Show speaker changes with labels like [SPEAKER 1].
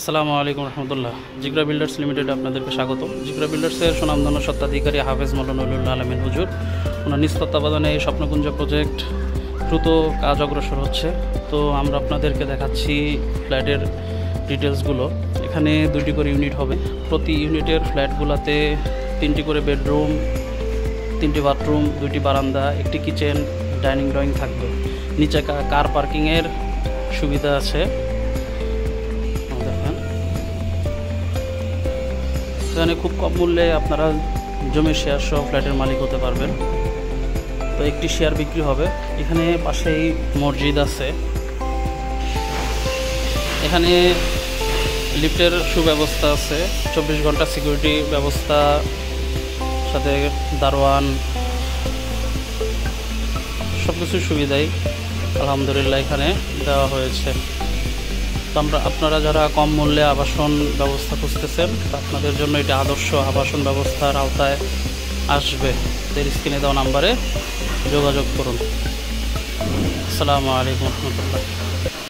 [SPEAKER 1] আসসালামু আলাইকুম রহমতুল্লাহ। Jigra builders limited আপনাদেরকে স্বাগত। জিগরা বিল্ডার্সের সুনামধন্য স্বত্বাধিকারী হাফেজ মৌলানা উলিউল্লাহ আলমিন হুজুর, ওনার নিজ তত্ত্বাবধানে এই স্বপ্নকুঞ্জ প্রজেক্ট দ্রুত কাজ অগ্রসর হচ্ছে। তো আমরা আপনাদেরকে দেখাচ্ছি ফ্ল্যাটের ডিটেলসগুলো। এখানে 2টি করে ইউনিট হবে। প্রতি ইউনিটের ফ্ল্যাটগুলোতে 3টি করে বেডরুম, 3টি বাথরুম, 2টি বারান্দা, একটি কিচেন, ডাইনিং ড্রয়িং থাকবে। নিচে কার পার্কিংয়ের সুবিধা আছে। এখানে খুব কম মূল্যে আপনারা জমির শেয়ার সহ ফ্ল্যাটের মালিক হতে পারবেন। তো একটি শেয়ার বিক্রি হবে। এখানে পাশেই মসজিদ আছে। এখানে লিফটের সুব্যবস্থা আছে, 24 ঘন্টা সিকিউরিটি ব্যবস্থা, সাথে দারোয়ান, সব কিছুর সুবিধাই আলহামদুলিল্লাহ এখানে দেওয়া হয়েছে। তো আপনারা যারা কম মূল্যে আবাসন ব্যবস্থা খুঁজতেছেন, আপনাদের জন্য এটা আদর্শ আবাসন ব্যবস্থার আওতায় আসবে। এর স্ক্রিনে দেওয়া নাম্বারে যোগাযোগ করুন। আসসালামু আলাইকুম রহমতুল্লাহ।